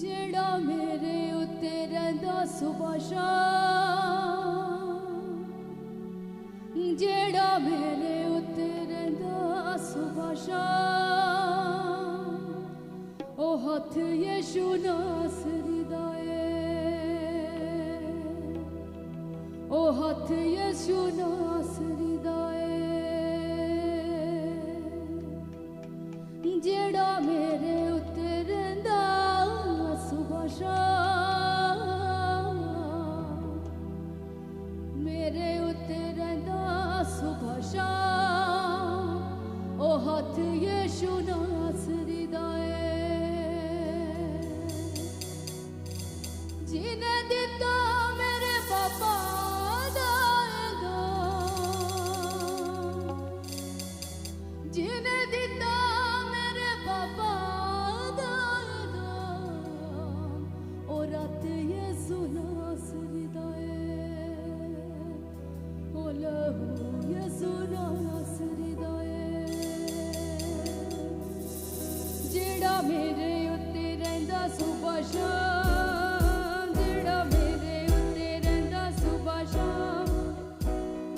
जेड़ा मेरे उत्ते रहिंदा सुबह शाम, जेड़ा मेरे उत्ते रहिंदा सुबह शाम, ओ हथ यीशु नासरी दा ऐ, ओ हथ यीशु नासरी दा ऐ, जेड़ा मेरे उत्ते रहिंदा सुबह शाम, मेरे उत्ते रहिंदा सुबह शाम, ओ हथ यीशु नासरी दा ऐ, जिन्हें दिता मेरे पापा दा दान, जिन्हें दिता मेरे पापा दा दान, ओ रत यीशु नासरी दा ऐ, ओ लहू यीशु नासरी दा ऐ, जेड़ा मेरे उत्ते रहिंदा सुबह शाम, जेड़ा मेरे उत्ते रहिंदा सुबह शाम,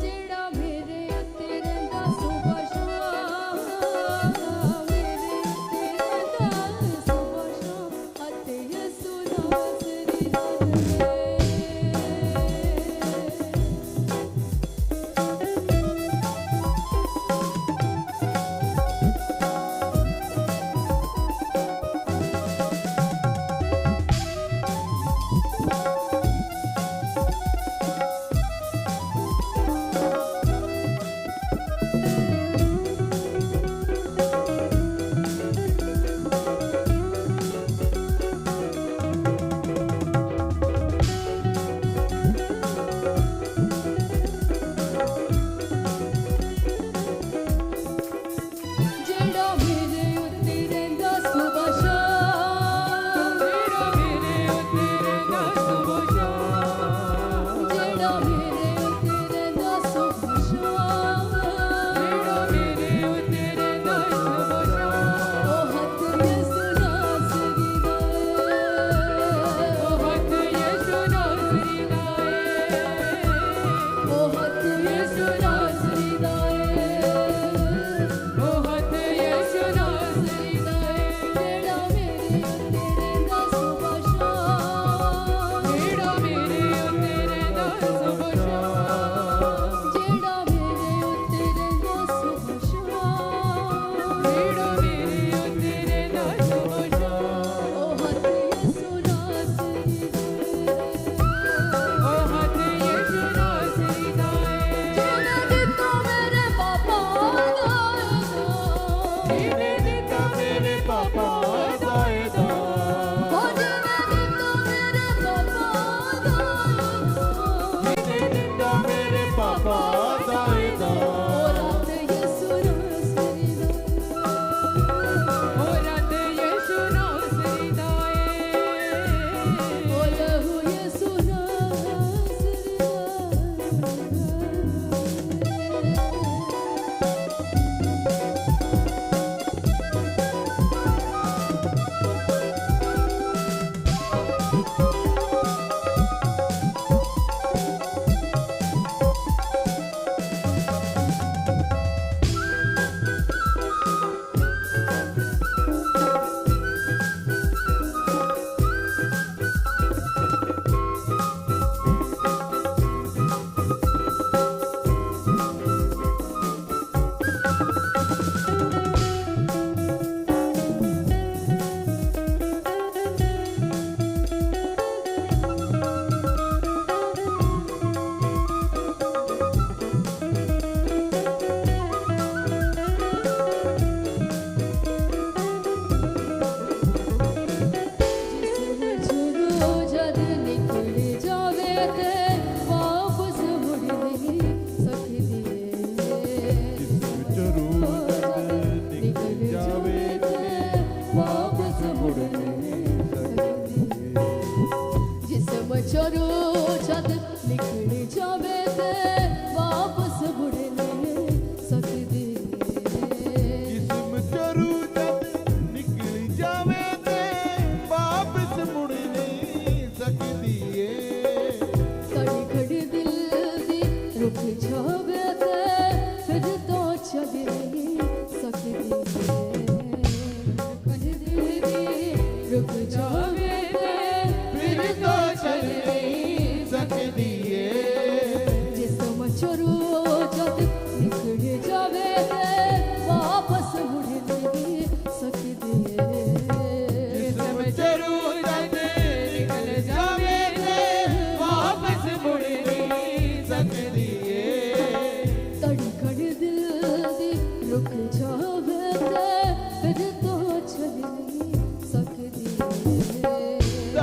जेड़ा मेरे उत्ते रहिंदा सुबह शाम, मेरे उत्ते रहिंदा सुबह शाम, हथ यीशु नासरी दा ऐ।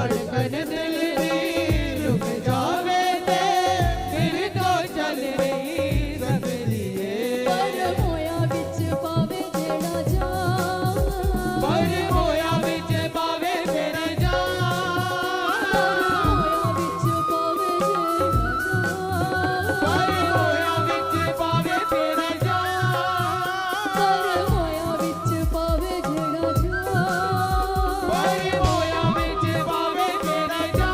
धड़कन दिल दी रुक जावे ते दिल तो चल रही सकदी है। पर मोया विच पावे जेड़ा जा पर मोया विच पावे तेरा जान मोया विच पावे जेड़ा जा पर मोया विच पावे तेरा जान पर मोया विच पावे जेड़ा जा पर मोया विच पावे तेरा जान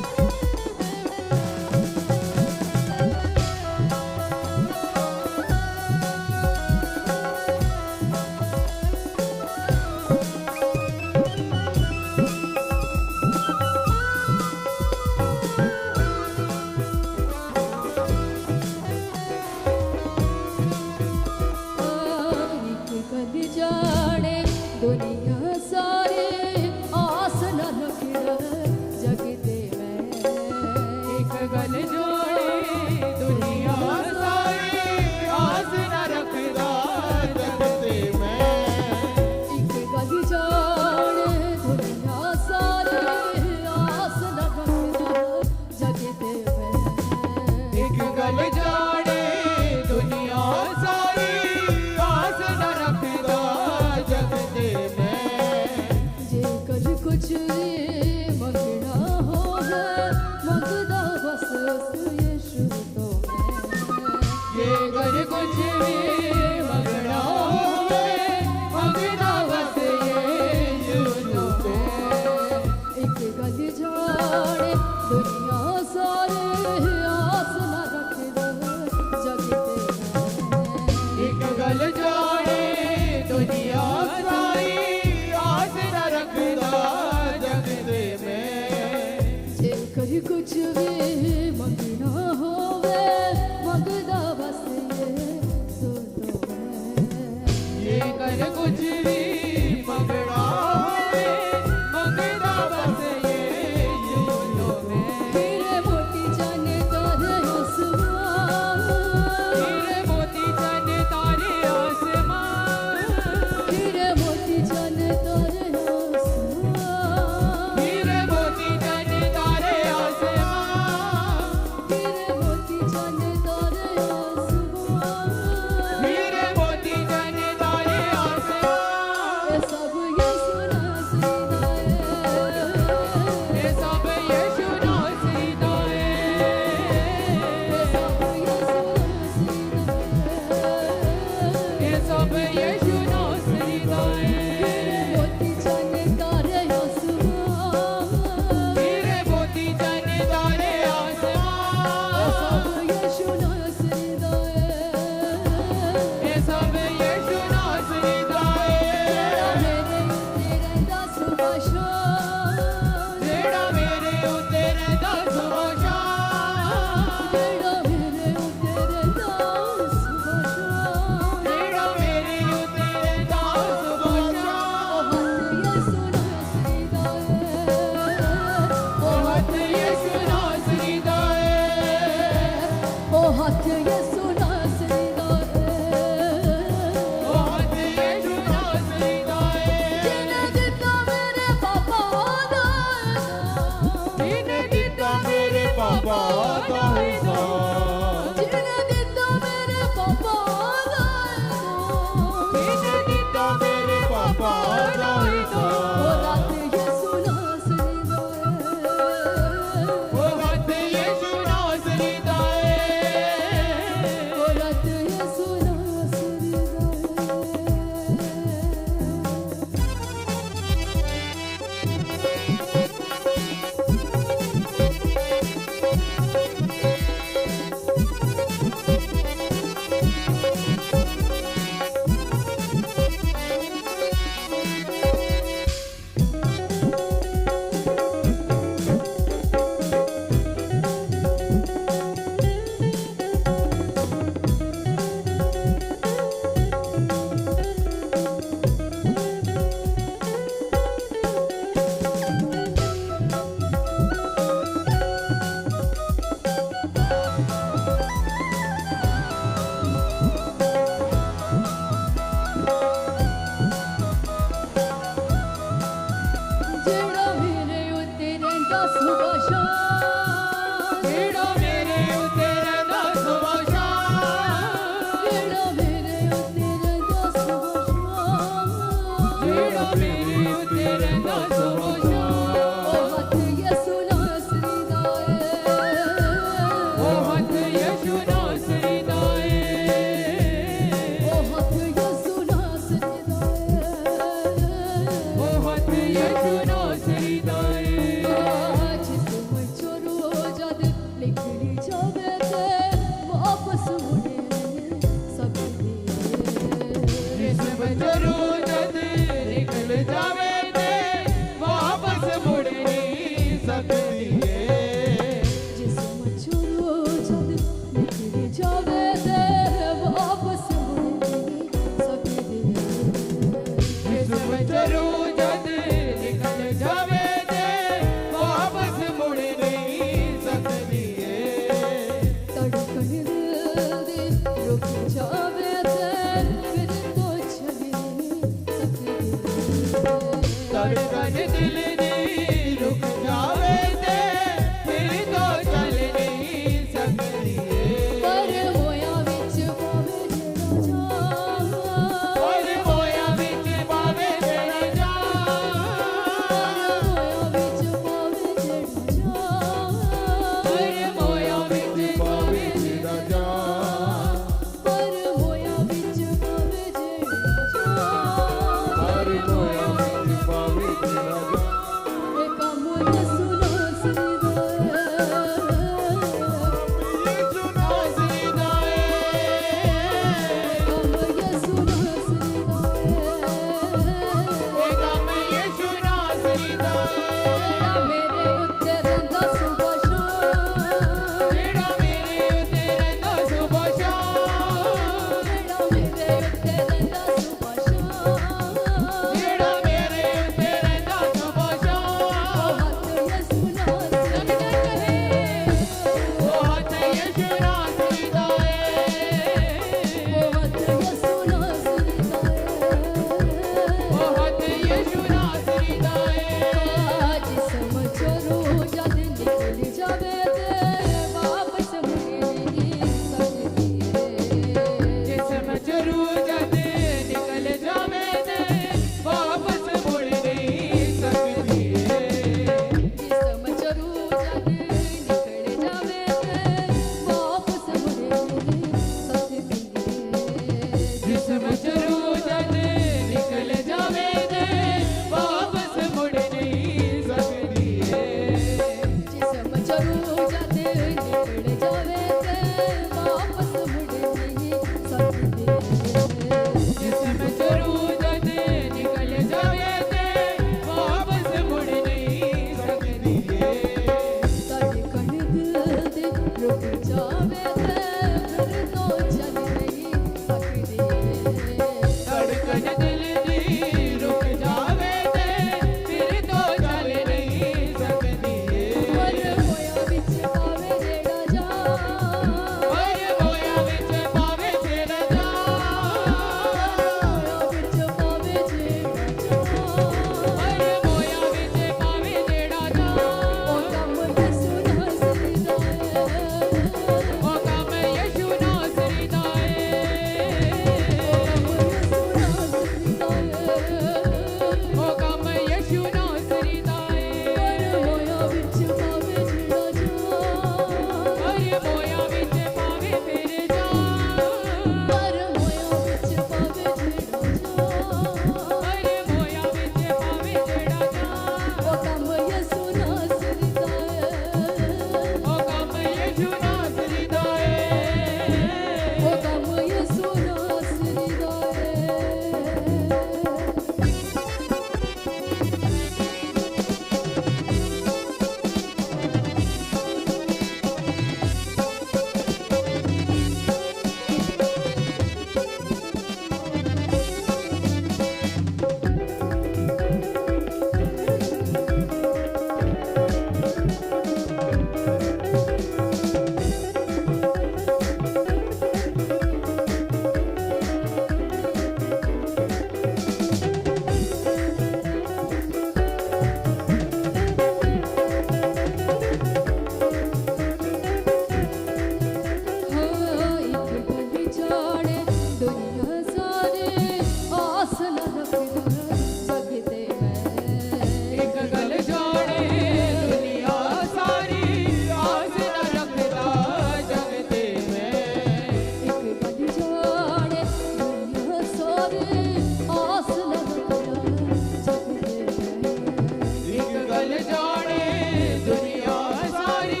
दुनिया सारी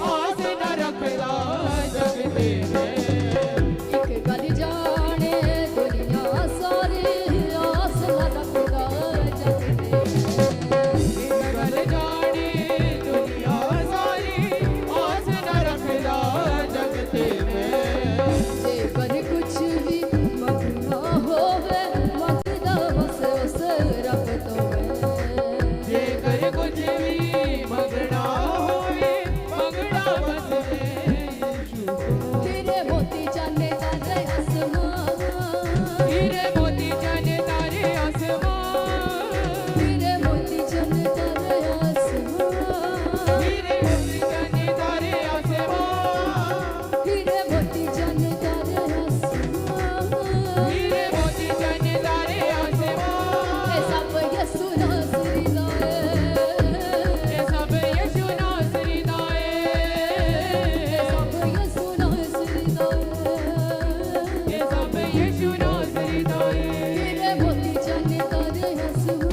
आस न रखदा जगते में। जेकर कुछ भी मंगना होवे मंगदा बस उस रब तो जेकर कुछ भी मंगना होवे मंगना बस यीशु को। हीरे मोती जाने तारे आसमान हीरे मोती जाने तारे आसमान हीरे मोती जाने तारे आसमान हीरे मोती जाने तारे आसमान हीरे मोती जाने तारे आसमान हीरे मोती जाने तारे आसमान ये सब यीशु नासरी दा ये सब यीशु नासरी दा ये सब यीशु नासरी दा ये सब यीशु नासरी दा हीरे मोती जाने तारे आसमान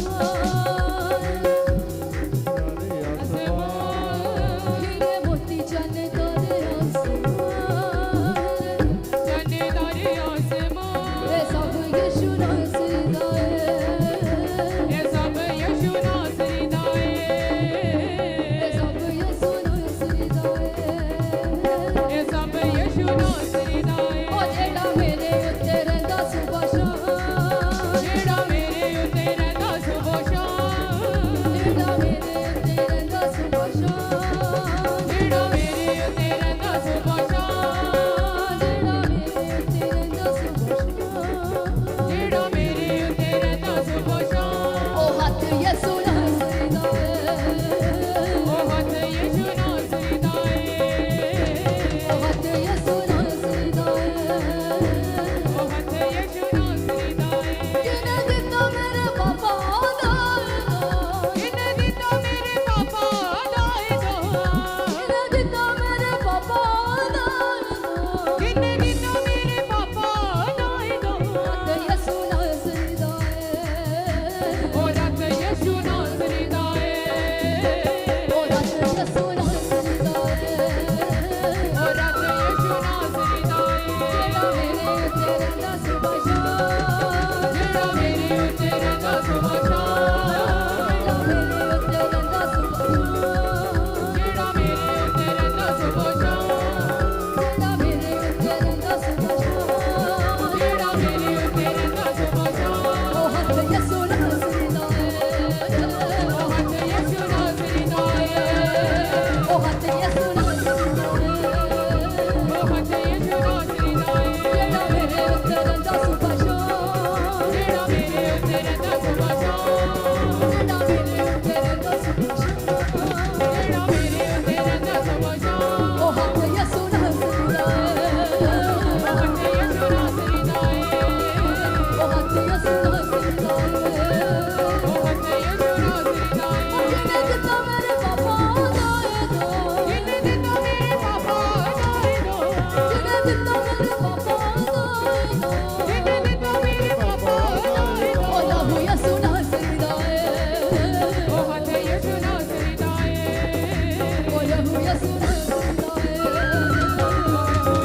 हीरे मोती जाने तारे आसमान जाने तारे आसमान ये सब यीशु नासरी दा ये सब यीशु नासरी दा ये सब यीशु नासरी दा ये सब यीशु नासरी दा ओ जेड़ा मेरे उत्ते रहिंदा सुबह शाम जेड़ा मेरे उत्ते रहंदा सुबह शाम जेड़ा मेरे उत्ते रहिंदा सुबह शाम जेड़ा मेरे उत्ते रहंदा सुबह शाम जेड़ा मेरे उत्ते रहिंदा सुबह शाम जेड़ा मेरे उत्ते रहंदा सुबह शाम ओ हत्थ यीशु नासरी दा ओ हत्थ यीशु नासरी दा ओ हत्थ यीशु नासरी दा ओ हत्थ यीशु नासरी दा किने दित्ता मेरे पापा दा किने दित्ता मेरे पापा दा किने दित्ता मेरे पापा दा किने दित्ता मेरे पापा दा हत्थ यीशु नासरी दा ओ हत्थ यीशु नासरी दा ओ हत्थ यीशु नासरी दा ओ हत्थ यीशु नासरी दा जेड़ा मेरे उत्ते रहिंदा सुबह शाम जेड़ा मेरे उत्ते रहंदा सुबह शाम जेड़ा मेरे उत्ते रहिंदा सुबह शाम जेड़ा मेरे उत्ते रहंदा सुबह शाम जेड़ा मेरे उत्ते रहिंदा सुबह शाम जेड़ा मेरे उत्ते रहंदा सुबह शाम ओ हत्थ यीशु नासरी दा ओ हत्थ यीशु नासरी दा ओ हत्थ यीशु नासरी दा ओ हत्थ यीशु नासरी दा जेड़ा मेरे उत्ते रहिंदा सुबह शाम जेड़ा मेरे उत्ते रहंदा सुबह शाम जेड़ा मेरे उत्ते रहिंदा सुबह शाम जेड़ा मेरे उत्ते रहंदा सुबह शाम ओ हत्थ यीशु नासरी दा ओ हत्थ यीशु नासरी दा ओ हत्थ यीशु नासरी दा ओ हत्थ यीशु नासरी दा किने दित्ता मेरे पापा दा किने दित्ता मेरे पापा दा किने दित्ता मेरे पापा दा किने दित्ता मेरे पापा दा ओ लहू यीशु नासरी दा ओ हत्थ यीशु नासरी दा ओ लहू यीशु नासरी दा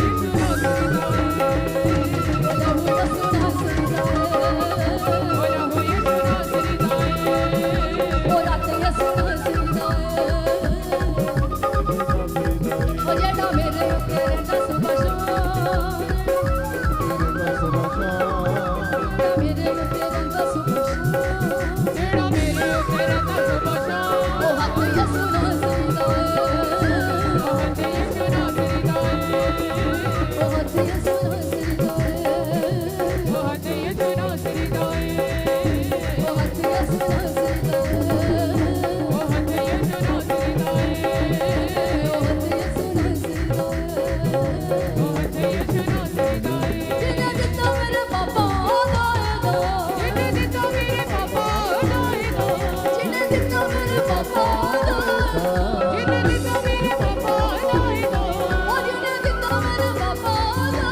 यीशु नासरी दा ओ लहू यीशु नासरी दा ओ लहू यीशु नासरी दा ओ रत यीशु नासरी दा ओ जेड़ा मेरे उत्ते रहिंदा सुबह शाम जेड़ा मेरे उत्ते रहिंदा सुबह शाम जेड़ा मेरे उत्ते रहंदा सुबह शाम ओ हत्थ यीशु नासरी दा ओ हत्थ यीशु नासरी दा ओ हत्थ यीशु नासरी दा ओ हत्थ यीशु नासरी दा ओ हत्थ यीशु नासरी दा ओ हत्थ यीशु नासरी दा ओ हत्थ यीशु नासरी दा ओ हत्थ यीशु नासरी दा किने दित्ता मेरे पापा दा किने दित्ता मेरे पापा दा किने दित्ता मेरे पापा दा किने दित्ता मेरे पापा दा ओ जिने दित्ता मेरे पापा दा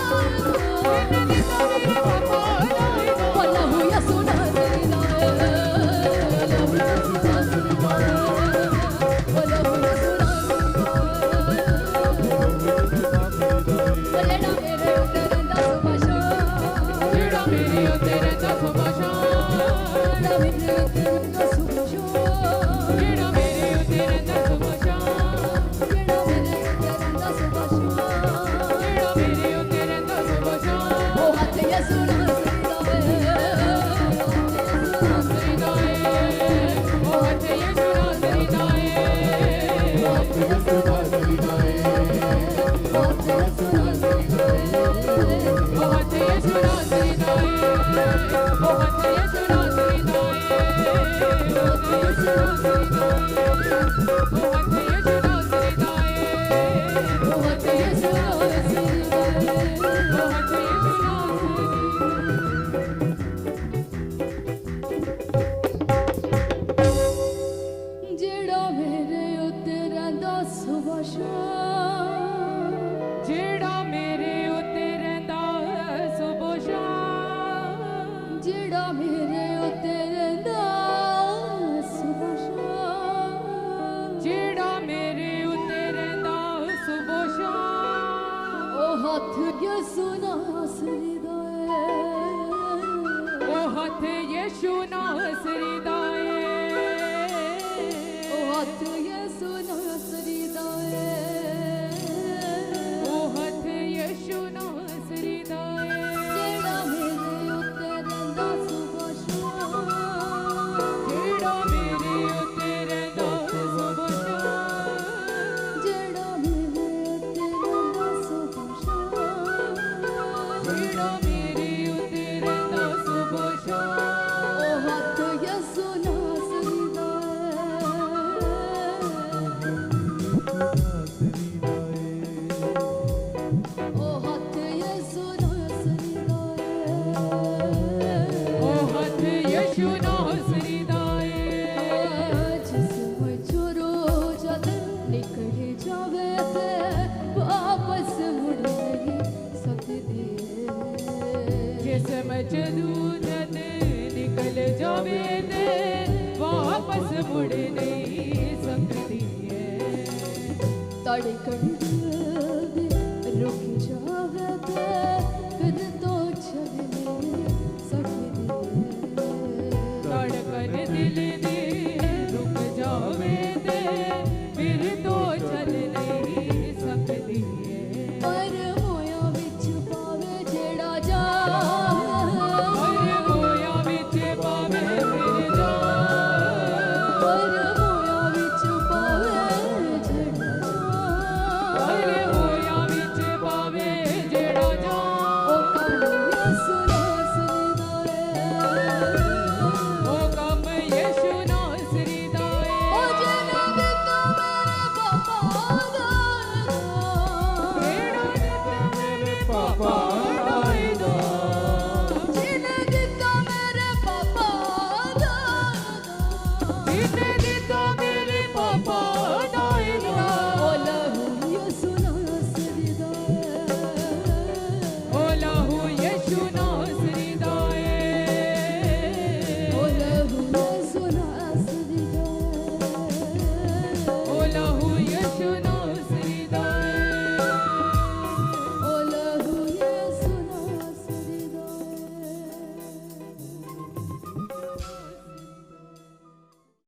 बहुत यीशु नासरी दाए बहुत यीशु नासरी दाए बहुत यीशु नासरी दाए बहुत यीशु नासरी दाए बहुत यीशु नासरी बहुत यीशु नासरी ਜਿਹੜਾ ਮੇਰੇ ਉੱਤੇ ਰਹਿੰਦਾ ਸੁਬਹ ਸ਼ਾਮ ਜਿਹੜਾ ਮੇਰੇ ਉੱਤੇ ਰਹਿੰਦਾ ਸੁਬਹ ਸ਼ਾਮ ਜਿਹੜਾ ਮੇਰੇ ਉੱਤੇ ਰਹਿੰਦਾ ਸੁਬਹ ਸ਼ਾਮ ਜਿਹੜਾ ਮੇਰੇ ਉੱਤੇ ਰਹਿੰਦਾ ਸੁਬਹ ਸ਼ਾਮ ਉਹ ਹੱਥ ਯਿਸੂ ਨਾਸਰੀ ਦਾ ਏ ਉਹ ਹੱਥ ਯੀਸ਼ੂ ਨਾਸਰੀ ਦਾ ਏ ਉਹ ਹੱਥ ਯਿਸੂ ਨਾਸਰੀ ਦਾ ਏ ਉਹ ਹੱਥ ਯੀਸ਼ੂ ਨਾਸਰੀ ਦਾ ਏ ਜਿਹੜਾ ਮੇਰੇ ਉੱਤੇ ਰਹਿੰਦਾ ਸੁਬਹ ਸ਼ਾਮ ਜਿਹੜਾ ਮੇਰੇ ਉੱਤੇ ਰਹਿੰਦਾ ਸੁਬਹ ਸ਼ਾਮ ਜਿਹੜਾ ਮੇਰੇ ਉੱਤੇ ਰਹਿੰਦਾ ਸੁਬਹ ਸ਼ਾਮ ਜਿਹੜਾ ਮੇਰੇ ਉੱਤੇ ਰਹਿੰਦਾ ਸੁਬਹ ਸ਼ਾਮ ਉਹ ਹੱਥ ਯਿਸੂ ਨਾਸਰੀ ਦਾ ਉਹ ਹੱਥ ਯਿਸੂ ਨਾਸਰੀ ਦਾ ਉਹ ਹੱਥ ਯੀਸ਼ੂ ਨਾਸਰੀ ਦਾ ਏ ਜਿਸ ਵਿੱਚੋਂ ਜਦ ਨਿਕਲ ਜਾਵੇ ਤੇ ਵਾਪਸ ਮੁੜ ਨਹੀਂ ਸਕਦੀ ਜਿਸਮ ਜਦੋਂ ਜਦ ਨਿਕਲ ਜਾਵੇ ਤੇ ਵਾਪਸ ਮੁੜ ਨਹੀਂ ਸਕਦੀ ਏ ਧੜਕਣ